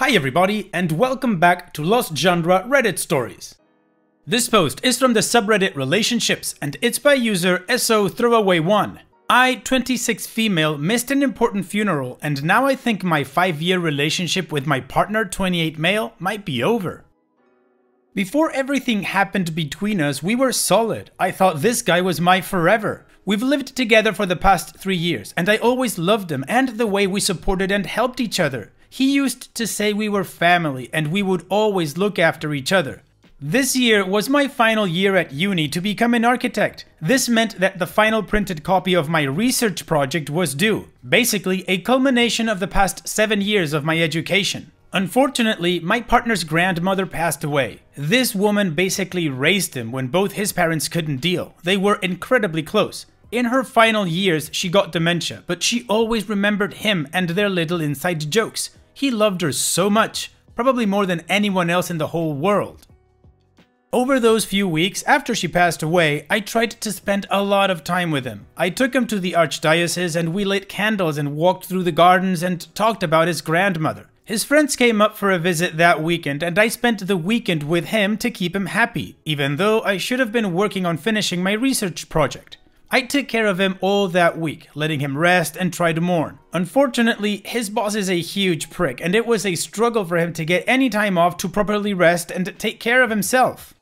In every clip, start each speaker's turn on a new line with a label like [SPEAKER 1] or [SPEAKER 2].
[SPEAKER 1] Hi everybody, and welcome back to Lost Genre Reddit Stories. This post is from the subreddit Relationships, and it's by user SO Throwaway1. I, 26 female, missed an important funeral, and now I think my 5-year relationship with my partner, 28 male, might be over. Before everything happened between us, we were solid. I thought this guy was my forever. We've lived together for the past 3 years, and I always loved him and the way we supported and helped each other. He used to say we were family and we would always look after each other. This year was my final year at uni to become an architect. This meant that the final printed copy of my research project was due, basically a culmination of the past 7 years of my education. Unfortunately, my partner's grandmother passed away. This woman basically raised him when both his parents couldn't deal. They were incredibly close. In her final years, she got dementia, but she always remembered him and their little inside jokes. He loved her so much, probably more than anyone else in the whole world. Over those few weeks after she passed away, I tried to spend a lot of time with him. I took him to the archdiocese and we lit candles and walked through the gardens and talked about his grandmother. His friends came up for a visit that weekend and I spent the weekend with him to keep him happy, even though I should have been working on finishing my research project. I took care of him all that week, letting him rest and try to mourn. Unfortunately, his boss is a huge prick and it was a struggle for him to get any time off to properly rest and take care of himself.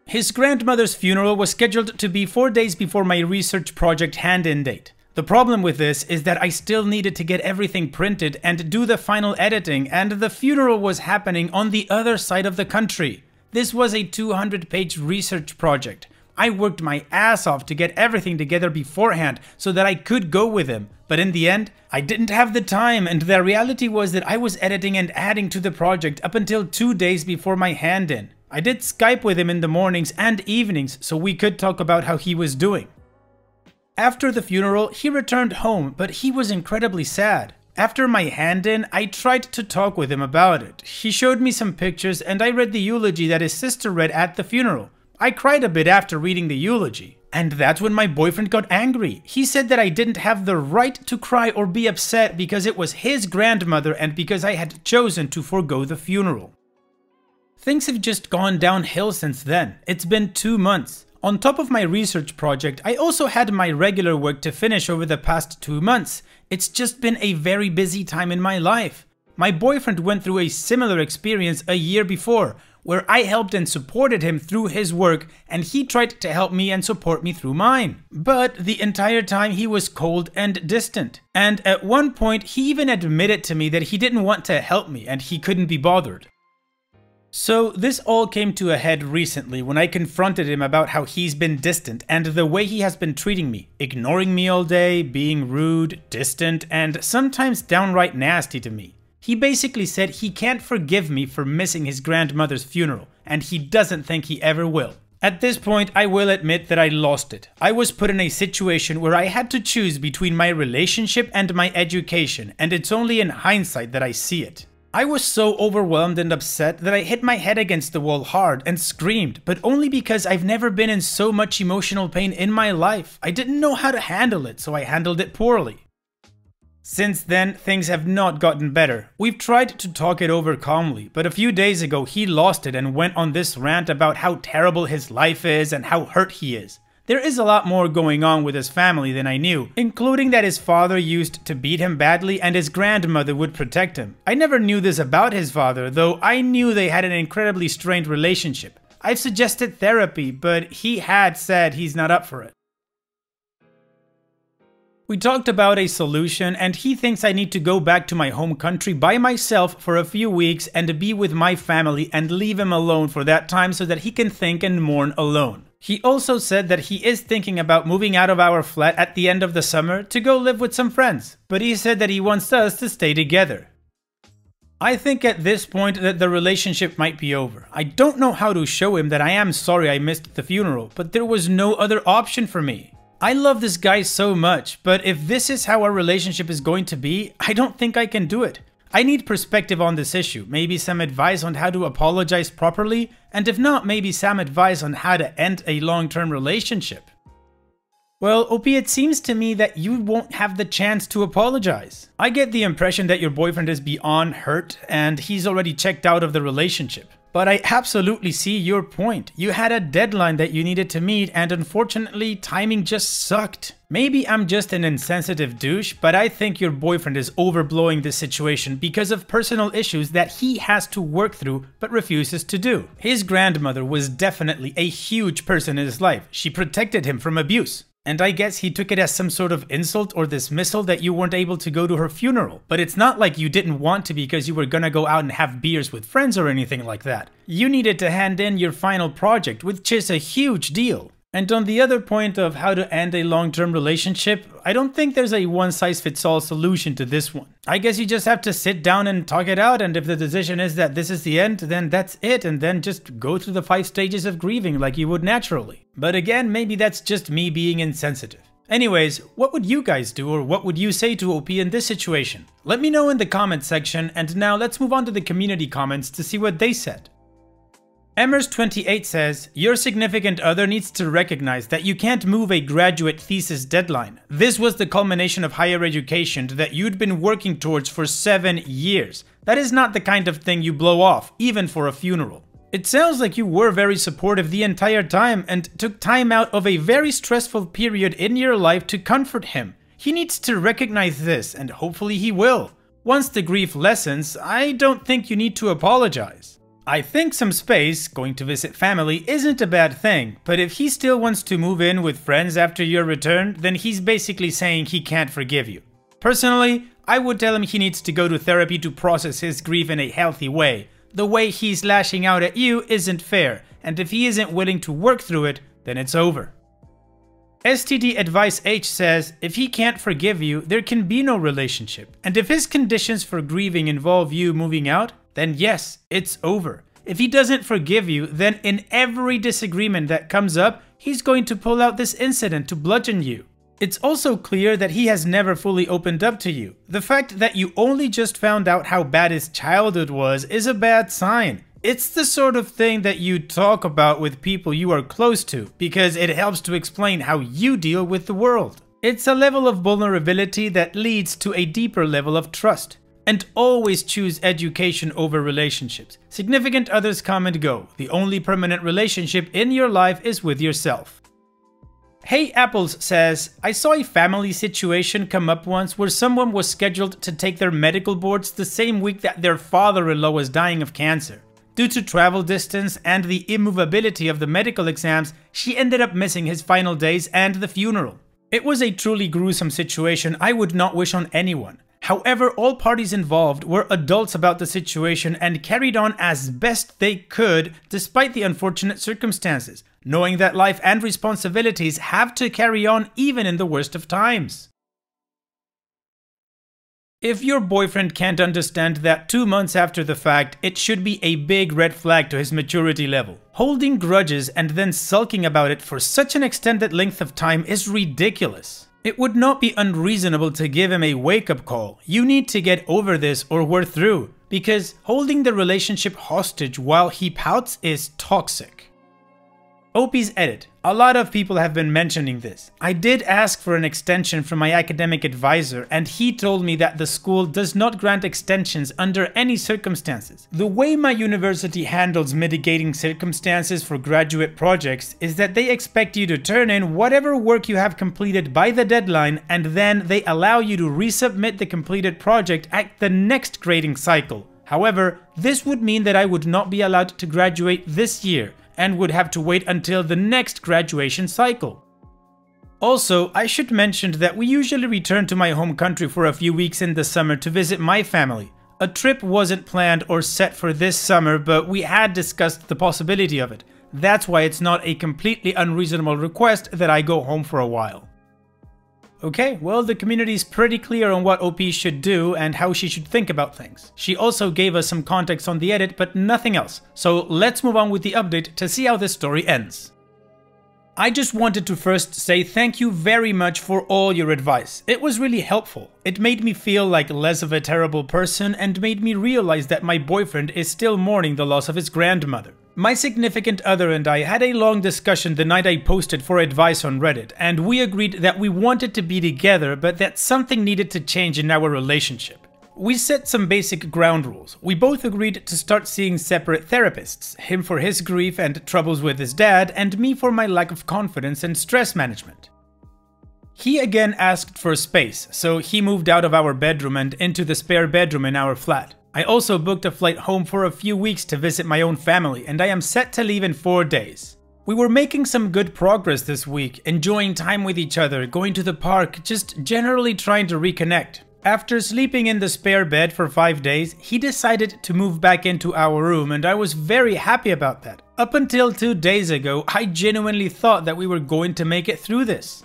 [SPEAKER 1] His grandmother's funeral was scheduled to be 4 days before my research project hand-in date. The problem with this is that I still needed to get everything printed and do the final editing, and the funeral was happening on the other side of the country. This was a 200-page research project. I worked my ass off to get everything together beforehand so that I could go with him, but in the end, I didn't have the time, and the reality was that I was editing and adding to the project up until 2 days before my hand-in. I did Skype with him in the mornings and evenings so we could talk about how he was doing. After the funeral, he returned home, but he was incredibly sad. After my hand-in, I tried to talk with him about it. He showed me some pictures and I read the eulogy that his sister read at the funeral. I cried a bit after reading the eulogy. And that's when my boyfriend got angry. He said that I didn't have the right to cry or be upset because it was his grandmother and because I had chosen to forego the funeral. Things have just gone downhill since then. It's been 2 months. On top of my research project, I also had my regular work to finish over the past 2 months. It's just been a very busy time in my life. My boyfriend went through a similar experience a year before, where I helped and supported him through his work, and he tried to help me and support me through mine. But the entire time he was cold and distant. And at one point, he even admitted to me that he didn't want to help me and he couldn't be bothered. So this all came to a head recently when I confronted him about how he's been distant and the way he has been treating me, ignoring me all day, being rude, distant, and sometimes downright nasty to me. He basically said he can't forgive me for missing his grandmother's funeral, and he doesn't think he ever will. At this point, I will admit that I lost it. I was put in a situation where I had to choose between my relationship and my education, and it's only in hindsight that I see it. I was so overwhelmed and upset that I hit my head against the wall hard and screamed, but only because I've never been in so much emotional pain in my life. I didn't know how to handle it, so I handled it poorly. Since then, things have not gotten better. We've tried to talk it over calmly, but a few days ago he lost it and went on this rant about how terrible his life is and how hurt he is. There is a lot more going on with his family than I knew, including that his father used to beat him badly and his grandmother would protect him. I never knew this about his father, though I knew they had an incredibly strained relationship. I've suggested therapy, but he had said he's not up for it. We talked about a solution, and he thinks I need to go back to my home country by myself for a few weeks and be with my family and leave him alone for that time so that he can think and mourn alone. He also said that he is thinking about moving out of our flat at the end of the summer to go live with some friends, but he said that he wants us to stay together. I think at this point that the relationship might be over. I don't know how to show him that I am sorry I missed the funeral, but there was no other option for me. I love this guy so much, but if this is how our relationship is going to be, I don't think I can do it. I need perspective on this issue, maybe some advice on how to apologize properly, and if not, maybe some advice on how to end a long-term relationship. Well, OP, it seems to me that you won't have the chance to apologize. I get the impression that your boyfriend is beyond hurt and he's already checked out of the relationship. But I absolutely see your point. You had a deadline that you needed to meet and unfortunately timing just sucked. Maybe I'm just an insensitive douche, but I think your boyfriend is overblowing this situation because of personal issues that he has to work through but refuses to do. His grandmother was definitely a huge person in his life. She protected him from abuse. And I guess he took it as some sort of insult or dismissal that you weren't able to go to her funeral. But it's not like you didn't want to because you were gonna go out and have beers with friends or anything like that. You needed to hand in your final project, which is a huge deal. And on the other point of how to end a long-term relationship, I don't think there's a one-size-fits-all solution to this one. I guess you just have to sit down and talk it out, and if the decision is that this is the end, then that's it, and then just go through the 5 stages of grieving like you would naturally. But again, maybe that's just me being insensitive. Anyways, what would you guys do, or what would you say to OP in this situation? Let me know in the comment section, and now let's move on to the community comments to see what they said. Emmers28 says, your significant other needs to recognize that you can't move a graduate thesis deadline. This was the culmination of higher education that you'd been working towards for 7 years. That is not the kind of thing you blow off, even for a funeral. It sounds like you were very supportive the entire time and took time out of a very stressful period in your life to comfort him. He needs to recognize this, and hopefully he will. Once the grief lessens, I don't think you need to apologize. I think some space, going to visit family, isn't a bad thing, but if he still wants to move in with friends after your return, then he's basically saying he can't forgive you. Personally, I would tell him he needs to go to therapy to process his grief in a healthy way. The way he's lashing out at you isn't fair, and if he isn't willing to work through it, then it's over. STD Advice H says, if he can't forgive you, there can be no relationship, and if his conditions for grieving involve you moving out, then yes, it's over. If he doesn't forgive you, then in every disagreement that comes up, he's going to pull out this incident to bludgeon you. It's also clear that he has never fully opened up to you. The fact that you only just found out how bad his childhood was is a bad sign. It's the sort of thing that you talk about with people you are close to, because it helps to explain how you deal with the world. It's a level of vulnerability that leads to a deeper level of trust. And always choose education over relationships. Significant others come and go. The only permanent relationship in your life is with yourself. Hey Apples says, I saw a family situation come up once where someone was scheduled to take their medical boards the same week that their father-in-law was dying of cancer. Due to travel distance and the immovability of the medical exams, she ended up missing his final days and the funeral. It was a truly gruesome situation I would not wish on anyone. However, all parties involved were adults about the situation and carried on as best they could despite the unfortunate circumstances, knowing that life and responsibilities have to carry on even in the worst of times. If your boyfriend can't understand that 2 months after the fact, it should be a big red flag to his maturity level. Holding grudges and then sulking about it for such an extended length of time is ridiculous. It would not be unreasonable to give him a wake-up call. You need to get over this or we're through, because holding the relationship hostage while he pouts is toxic. OP's edit. A lot of people have been mentioning this. I did ask for an extension from my academic advisor and he told me that the school does not grant extensions under any circumstances. The way my university handles mitigating circumstances for graduate projects is that they expect you to turn in whatever work you have completed by the deadline and then they allow you to resubmit the completed project at the next grading cycle. However, this would mean that I would not be allowed to graduate this year and would have to wait until the next graduation cycle. Also, I should mention that we usually return to my home country for a few weeks in the summer to visit my family. A trip wasn't planned or set for this summer, but we had discussed the possibility of it. That's why it's not a completely unreasonable request that I go home for a while. Okay, well, the community is pretty clear on what OP should do and how she should think about things. She also gave us some context on the edit, but nothing else. So let's move on with the update to see how this story ends. I just wanted to first say thank you very much for all your advice. It was really helpful. It made me feel like less of a terrible person and made me realize that my boyfriend is still mourning the loss of his grandmother. My significant other and I had a long discussion the night I posted for advice on Reddit, and we agreed that we wanted to be together but that something needed to change in our relationship. We set some basic ground rules. We both agreed to start seeing separate therapists, him for his grief and troubles with his dad, and me for my lack of confidence and stress management. He again asked for space, so he moved out of our bedroom and into the spare bedroom in our flat. I also booked a flight home for a few weeks to visit my own family, and I am set to leave in 4 days. We were making some good progress this week, enjoying time with each other, going to the park, just generally trying to reconnect. After sleeping in the spare bed for 5 days, he decided to move back into our room, and I was very happy about that. Up until 2 days ago, I genuinely thought that we were going to make it through this.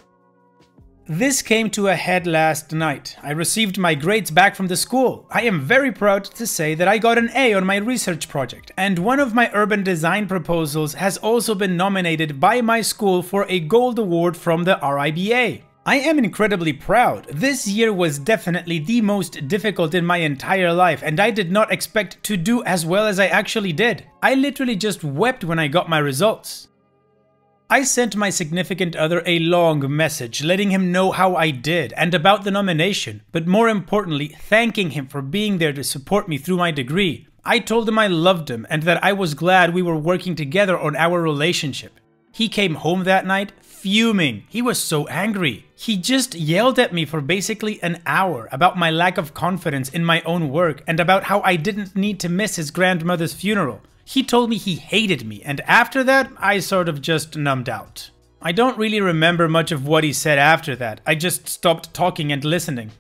[SPEAKER 1] This came to a head last night. I received my grades back from the school. I am very proud to say that I got an A on my research project, and one of my urban design proposals has also been nominated by my school for a gold award from the RIBA. I am incredibly proud. This year was definitely the most difficult in my entire life, and I did not expect to do as well as I actually did. I literally just wept when I got my results. I sent my significant other a long message letting him know how I did and about the nomination, but more importantly, thanking him for being there to support me through my degree. I told him I loved him and that I was glad we were working together on our relationship. He came home that night fuming. He was so angry. He just yelled at me for basically an hour about my lack of confidence in my own work and about how I didn't need to miss his grandmother's funeral. He told me he hated me, and after that, I sort of just numbed out. I don't really remember much of what he said after that. I just stopped talking and listening.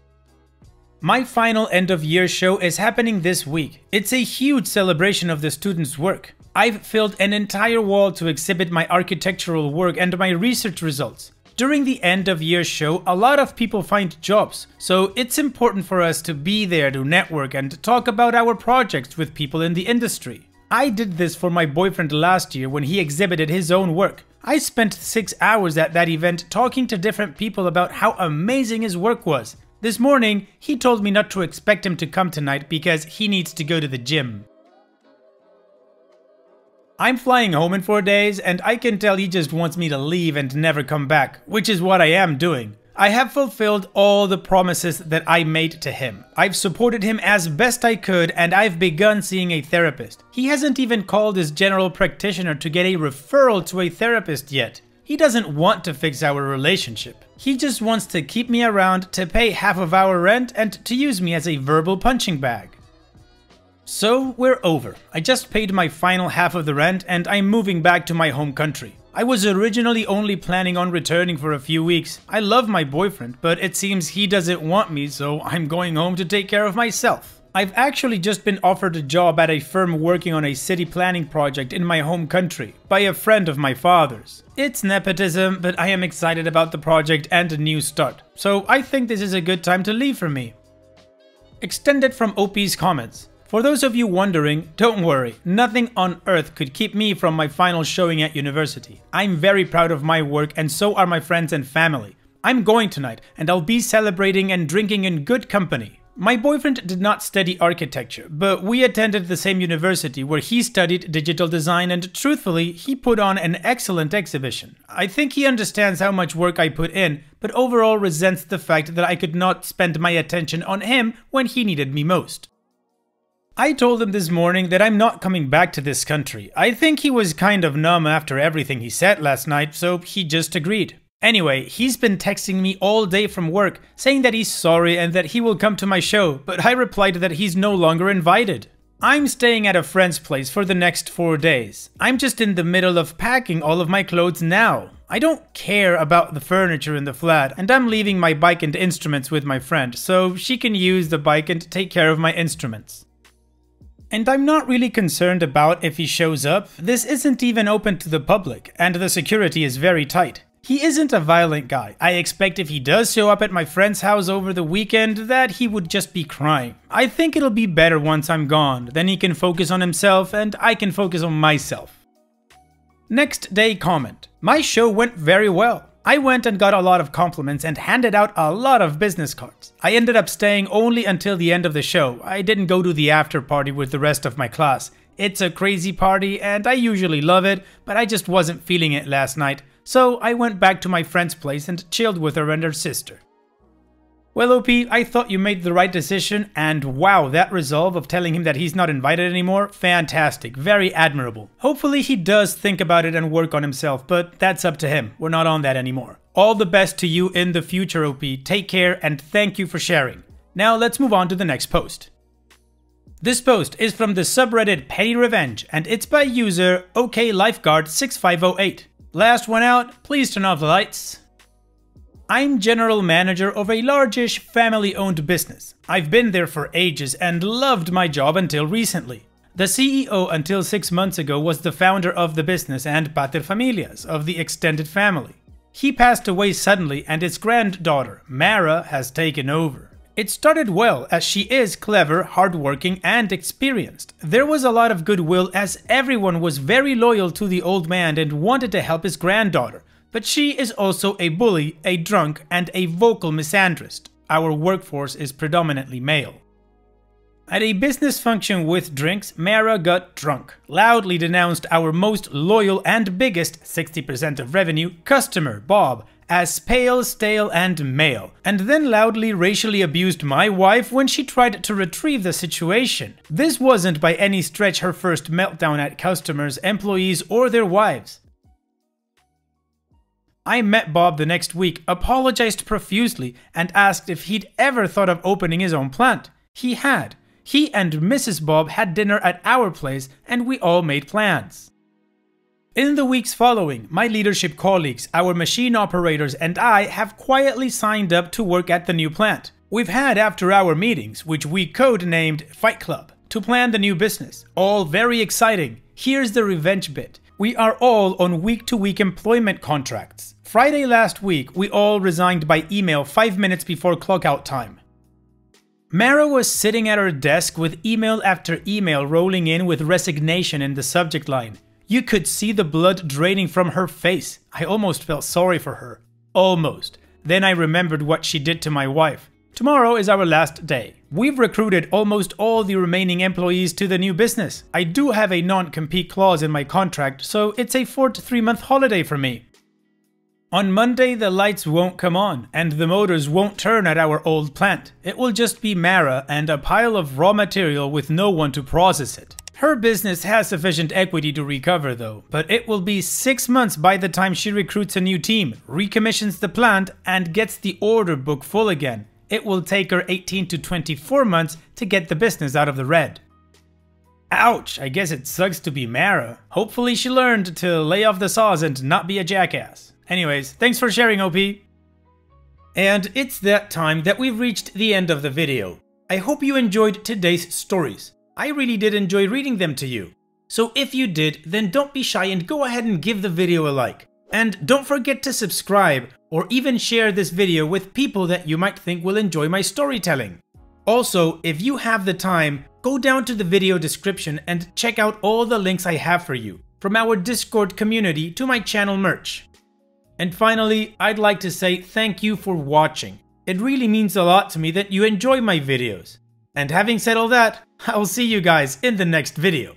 [SPEAKER 1] My final end of year show is happening this week. It's a huge celebration of the students' work. I've filled an entire wall to exhibit my architectural work and my research results. During the end of year show, a lot of people find jobs, so it's important for us to be there to network and talk about our projects with people in the industry. I did this for my boyfriend last year when he exhibited his own work. I spent 6 hours at that event talking to different people about how amazing his work was. This morning, he told me not to expect him to come tonight because he needs to go to the gym. I'm flying home in 4 days, and I can tell he just wants me to leave and never come back, which is what I am doing. I have fulfilled all the promises that I made to him. I've supported him as best I could, and I've begun seeing a therapist. He hasn't even called his general practitioner to get a referral to a therapist yet. He doesn't want to fix our relationship. He just wants to keep me around to pay half of our rent and to use me as a verbal punching bag. So we're over. I just paid my final half of the rent and I'm moving back to my home country. I was originally only planning on returning for a few weeks. I love my boyfriend, but it seems he doesn't want me, so I'm going home to take care of myself. I've actually just been offered a job at a firm working on a city planning project in my home country by a friend of my father's. It's nepotism, but I am excited about the project and a new start, so I think this is a good time to leave for me. Extended from OP's comments. For those of you wondering, don't worry, nothing on earth could keep me from my final showing at university. I'm very proud of my work and so are my friends and family. I'm going tonight and I'll be celebrating and drinking in good company. My boyfriend did not study architecture, but we attended the same university where he studied digital design and truthfully, he put on an excellent exhibition. I think he understands how much work I put in, but overall resents the fact that I could not spend my attention on him when he needed me most. I told him this morning that I'm not coming back to this country. I think he was kind of numb after everything he said last night, so he just agreed. Anyway, he's been texting me all day from work, saying that he's sorry and that he will come to my show, but I replied that he's no longer invited. I'm staying at a friend's place for the next 4 days. I'm just in the middle of packing all of my clothes now. I don't care about the furniture in the flat, and I'm leaving my bike and instruments with my friend, so she can use the bike and take care of my instruments. And I'm not really concerned about if he shows up. This isn't even open to the public, and the security is very tight. He isn't a violent guy. I expect if he does show up at my friend's house over the weekend, that he would just be crying. I think it'll be better once I'm gone, then he can focus on himself and I can focus on myself. Next day comment. My show went very well. I went and got a lot of compliments and handed out a lot of business cards. I ended up staying only until the end of the show. I didn't go to the after party with the rest of my class. It's a crazy party and I usually love it, but I just wasn't feeling it last night, so I went back to my friend's place and chilled with her and her sister. Well, OP, I thought you made the right decision, and wow, that resolve of telling him that he's not invited anymore, fantastic, very admirable. Hopefully he does think about it and work on himself, but that's up to him, we're not on that anymore. All the best to you in the future, OP, take care and thank you for sharing. Now let's move on to the next post. This post is from the subreddit Petty Revenge, and it's by user OKLifeguard6508. Last one out, please turn off the lights. I'm general manager of a largish family-owned business. I've been there for ages and loved my job until recently. The CEO until 6 months ago was the founder of the business and paterfamilias of the extended family. He passed away suddenly and his granddaughter, Mara, has taken over. It started well as she is clever, hardworking and experienced. There was a lot of goodwill as everyone was very loyal to the old man and wanted to help his granddaughter. But she is also a bully, a drunk, and a vocal misandrist. Our workforce is predominantly male. At a business function with drinks, Mara got drunk, loudly denounced our most loyal and biggest, 60% of revenue, customer, Bob, as pale, stale, and male, and then loudly racially abused my wife when she tried to retrieve the situation. This wasn't by any stretch her first meltdown at customers, employees, or their wives. I met Bob the next week, apologized profusely, and asked if he'd ever thought of opening his own plant. He had. He and Mrs. Bob had dinner at our place, and we all made plans. In the weeks following, my leadership colleagues, our machine operators, and I have quietly signed up to work at the new plant. We've had after-hour meetings, which we code-named Fight Club, to plan the new business. All very exciting. Here's the revenge bit. We are all on week-to-week employment contracts. Friday last week, we all resigned by email 5 minutes before clock-out time. Mara was sitting at her desk with email after email rolling in with resignation in the subject line. You could see the blood draining from her face. I almost felt sorry for her. Almost. Then I remembered what she did to my wife. Tomorrow is our last day. We've recruited almost all the remaining employees to the new business. I do have a non-compete clause in my contract, so it's a 4 to 3 month holiday for me. On Monday, the lights won't come on, and the motors won't turn at our old plant. It will just be Mara and a pile of raw material with no one to process it. Her business has sufficient equity to recover though, but it will be 6 months by the time she recruits a new team, recommissions the plant, and gets the order book full again. It will take her 18 to 24 months to get the business out of the red. Ouch, I guess it sucks to be Mara. Hopefully she learned to lay off the saws and not be a jackass. Anyways, thanks for sharing, OP. And it's that time that we've reached the end of the video. I hope you enjoyed today's stories. I really did enjoy reading them to you. So if you did, then don't be shy and go ahead and give the video a like. And don't forget to subscribe or even share this video with people that you might think will enjoy my storytelling. Also, if you have the time, go down to the video description and check out all the links I have for you, from our Discord community to my channel merch. And finally, I'd like to say thank you for watching. It really means a lot to me that you enjoy my videos. And having said all that, I'll see you guys in the next video.